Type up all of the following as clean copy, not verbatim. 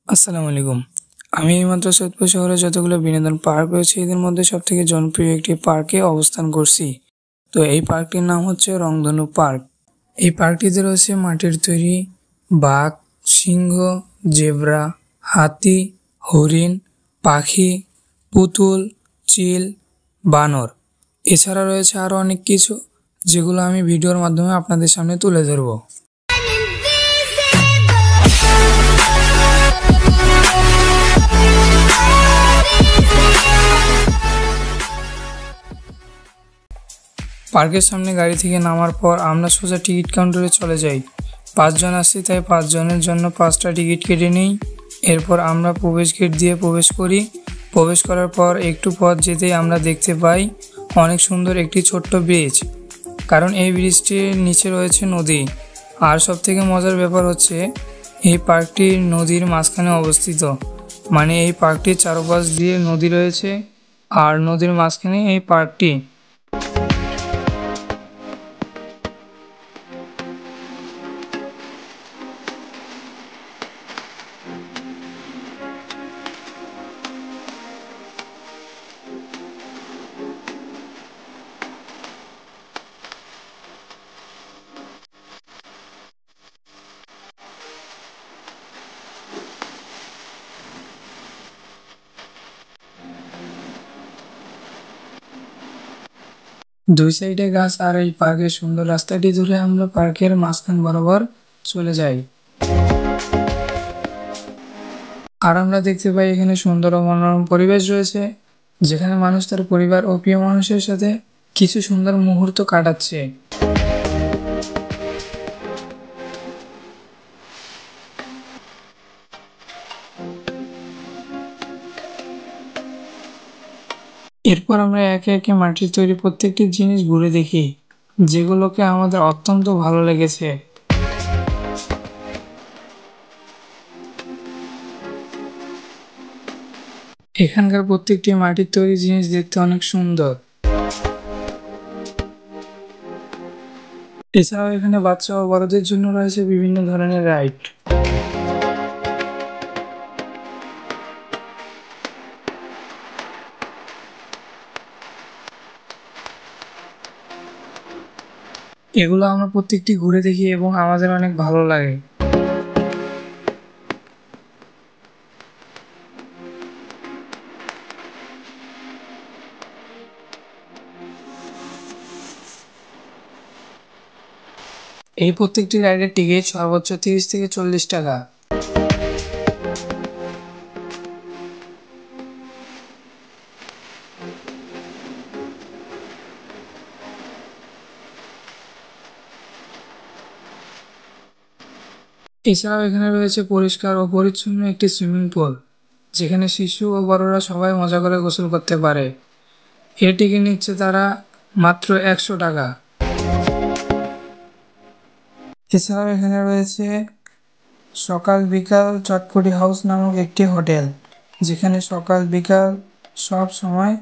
আসসালামু আলাইকুম। আমি এইমাত্র সৈয়দপুর শহরে যতগুলো বিনোদন পার্ক রয়েছে এদের মধ্যে সবথেকে জনপ্রিয় একটি পার্কে অবস্থান করছি। তো এই পার্কটির নাম হচ্ছে রংধনু পার্ক। এই পার্কটিতে রয়েছে মাটির তৈরি বাঘ, সিংহ, জেব্রা, হাতি, হরিণ, পাখি, পুতুল, চিল, বানর। এছাড়া রয়েছে আরও অনেক কিছু, যেগুলো আমি ভিডিওর মাধ্যমে আপনাদের সামনে তুলে ধরবো। পার্কের সামনে গাড়ি থেকে নামার পর আমরা সোজা টিকিট কাউন্টারে চলে যাই। 5 জন আসছি, তাই 5 জনের জন্য 5টা টিকিট কেটে নিই। এরপর আমরা প্রবেশ গেট দিয়ে প্রবেশ করি। প্রবেশ করার পর একটু পথ যেতেই আমরা দেখতে পাই অনেক সুন্দর একটি ছোট্ট ব্রিজ, কারণ এই ব্রিজটির নিচে রয়েছে নদী। আর সবথেকে মজার ব্যাপার হচ্ছে এই পার্কটি নদীর মাঝখানে অবস্থিত, মানে এই পার্কটির চারপাশ দিয়ে নদী রয়েছে আর নদীর মাঝখানে এই পার্কটি। দুই সাইডে গাছ আর এই পার্কের সুন্দর রাস্তাটি ধরে আমরা পার্কের মাঝখান বরাবর চলে যাই। আর আমরা দেখতে পাই এখানে সুন্দর ও মনোরম পরিবেশ রয়েছে, যেখানে মানুষ তার পরিবার ও প্রিয় মানুষের সাথে কিছু সুন্দর মুহূর্ত কাটাচ্ছে। এরপর আমরা একে একে মাটির তৈরি প্রত্যেকটি জিনিস ঘুরে দেখি, যেগুলোকে আমাদের অত্যন্ত ভালো লেগেছে। এখানকার প্রত্যেকটি মাটির তৈরি জিনিস দেখতে অনেক সুন্দর। এছাড়াও এখানে বাচ্চা ও বড়দের জন্য রয়েছে বিভিন্ন ধরনের রাইড। এগুলো আমরা প্রত্যেকটি ঘুরে দেখি এবং আমাদের অনেক ভালো লাগে। এই প্রত্যেকটি রাইডের টিকিট সর্বোচ্চ 30 থেকে 40 টাকা। এছাড়াও এখানে রয়েছে পরিষ্কার ও পরিচ্ছন্ন একটি সুইমিং পুল, যেখানে শিশু ও বড়রা সবাই মজা করে গোসল করতে পারে। এর টিকিট নিচ্ছে তারা মাত্র 100 টাকা। এছাড়াও এখানে রয়েছে সকাল বিকাল চটপটি হাউস নামক একটি হোটেল, যেখানে সকাল বিকাল সব সময়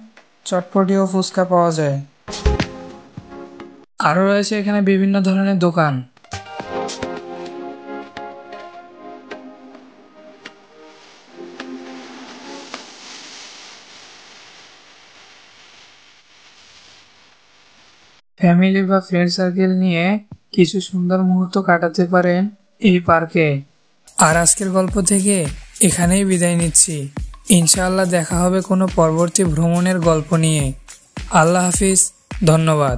চটপটি ও ফুচকা পাওয়া যায়। আরও রয়েছে এখানে বিভিন্ন ধরনের দোকান। ফ্যামিলি বা ফ্রেন্ড সার্কেল নিয়ে কিছু সুন্দর মুহূর্ত কাটাতে পারেন এই পার্কে। আর আজকের গল্প থেকে এখানেই বিদায় নিচ্ছি। ইনশাআল্লাহ দেখা হবে কোনো পরবর্তী ভ্রমণের গল্প নিয়ে। আল্লাহ হাফিজ, ধন্যবাদ।